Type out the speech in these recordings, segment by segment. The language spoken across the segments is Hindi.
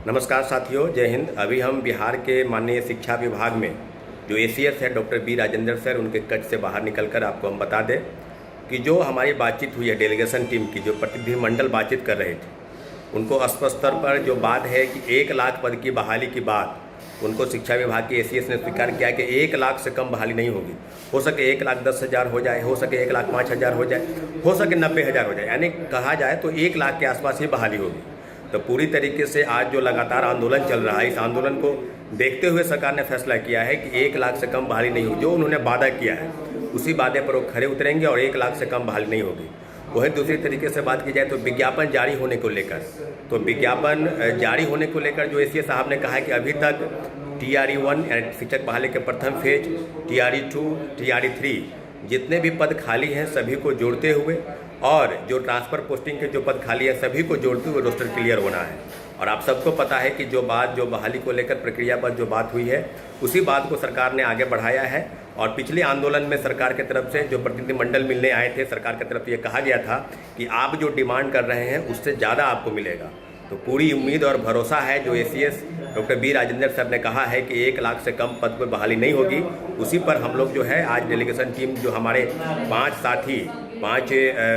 नमस्कार साथियों, जय हिंद। अभी हम बिहार के माननीय शिक्षा विभाग में जो एसीएस है डॉक्टर बी राजेंद्र सर, उनके कट से बाहर निकलकर आपको हम बता दें कि जो हमारी बातचीत हुई है डेलीगेशन टीम की, जो प्रतिनिधिमंडल बातचीत कर रहे थे, उनको स्पष्ट स्तर पर जो बात है कि 1 लाख पद की बहाली की बात उनको शिक्षा विभाग के एसीएस ने स्वीकार किया कि 1 लाख से कम बहाली नहीं होगी। हो सके 1,10,000 हो जाए, हो सके 1,05,000 हो जाए, हो सके 90,000 हो जाए, यानी कहा जाए तो 1 लाख के आसपास ही बहाली होगी। तो पूरी तरीके से आज जो लगातार आंदोलन चल रहा है, इस आंदोलन को देखते हुए सरकार ने फैसला किया है कि 1 लाख से कम बहाली नहीं होगी। जो उन्होंने वादा किया है उसी वादे पर वो खरे उतरेंगे और 1 लाख से कम बहाली नहीं होगी। वही दूसरी तरीके से बात की जाए तो विज्ञापन जारी होने को लेकर, तो विज्ञापन जारी होने को लेकर जो एसीएस साहब ने कहा है कि अभी तक TRE-1 शिक्षक बहाली के प्रथम फेज, TRE-2, TRE-3 जितने भी पद खाली हैं सभी को जोड़ते हुए और जो ट्रांसफ़र पोस्टिंग के जो पद खाली हैं सभी को जोड़ते हुए रोस्टर क्लियर होना है। और आप सबको पता है कि जो बहाली को लेकर प्रक्रिया पर जो बात हुई है उसी बात को सरकार ने आगे बढ़ाया है। और पिछले आंदोलन में सरकार की तरफ से जो प्रतिनिधिमंडल मिलने आए थे, सरकार की तरफ से ये कहा गया था कि आप जो डिमांड कर रहे हैं उससे ज़्यादा आपको मिलेगा। तो पूरी उम्मीद और भरोसा है, जो ACS doctor B Rajendra sir ने कहा है कि 1 लाख से कम पद पर बहाली नहीं होगी, उसी पर हम लोग जो है आज डेलीगेशन टीम जो हमारे 5 साथी, 5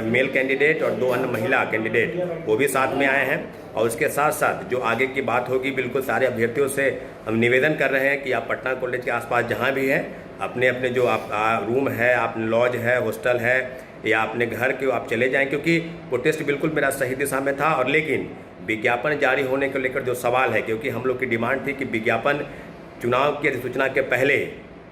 मेल कैंडिडेट और 2 अन्य महिला कैंडिडेट वो भी साथ में आए हैं। और उसके साथ साथ जो आगे की बात होगी, बिल्कुल सारे अभ्यर्थियों से हम निवेदन कर रहे हैं कि आप पटना कॉलेज के आसपास जहाँ भी हैं अपने अपने जो आप रूम है, आप लॉज है, हॉस्टल है या अपने घर के आप चले जाएं, क्योंकि प्रोटेस्ट बिल्कुल मेरा सही दिशा में था। और लेकिन विज्ञापन जारी होने को लेकर जो सवाल है, क्योंकि हम लोग की डिमांड थी कि विज्ञापन चुनाव की अधिसूचना के पहले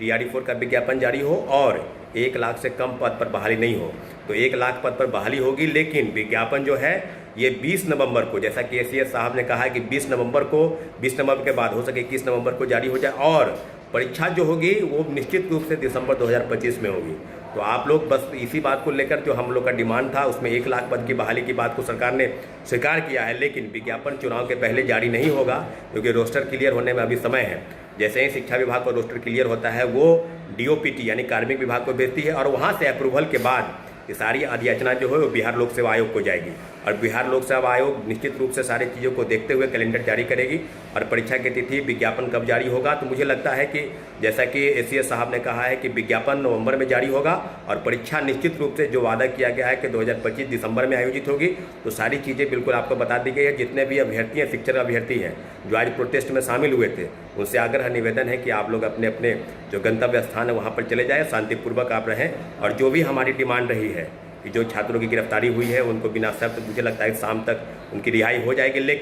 TRE-4 का विज्ञापन जारी हो और 1 लाख से कम पद पर बहाली नहीं हो। तो 1 लाख पद पर बहाली होगी, लेकिन विज्ञापन जो है ये 20 नवंबर को, जैसा कि एसीएस साहब ने कहा है कि 20 नवंबर के बाद हो सके 21 नवंबर को जारी हो जाए। और परीक्षा जो होगी वो निश्चित रूप से दिसंबर 2025 में होगी। तो आप लोग बस इसी बात को लेकर जो हम लोग का डिमांड था उसमें 1 लाख पद की बहाली की बात को सरकार ने स्वीकार किया है, लेकिन विज्ञापन चुनाव के पहले जारी नहीं होगा क्योंकि रोस्टर क्लियर होने में अभी समय है। जैसे ही शिक्षा विभाग का रोस्टर क्लियर होता है वो DOPT यानी कार्मिक विभाग को भेजती है और वहाँ से अप्रूवल के बाद ये सारी अधियाचना जो है वो बिहार लोक सेवा आयोग को जाएगी और बिहार लोक सेवा आयोग निश्चित रूप से सारी चीज़ों को देखते हुए कैलेंडर जारी करेगी और परीक्षा की तिथि विज्ञापन कब जारी होगा। तो मुझे लगता है कि जैसा कि एसीएस साहब ने कहा है कि विज्ञापन नवंबर में जारी होगा और परीक्षा निश्चित रूप से जो वादा किया गया है कि 2025 दिसंबर में आयोजित होगी। तो सारी चीज़ें बिल्कुल आपको बता दी गई है। जितने भी अभ्यर्थी हैं, शिक्षक अभ्यर्थी हैं जो आज प्रोटेस्ट में शामिल हुए थे, उनसे आग्रह निवेदन है कि आप लोग अपने अपने जो गंतव्य स्थान है वहाँ पर चले जाएँ, शांतिपूर्वक आप रहें। और जो भी हमारी डिमांड रही है कि जो छात्रों की गिरफ्तारी हुई है उनको बिना शर्त मुझे लगता है शाम तक उनकी रिहाई हो जाएगी। लेकिन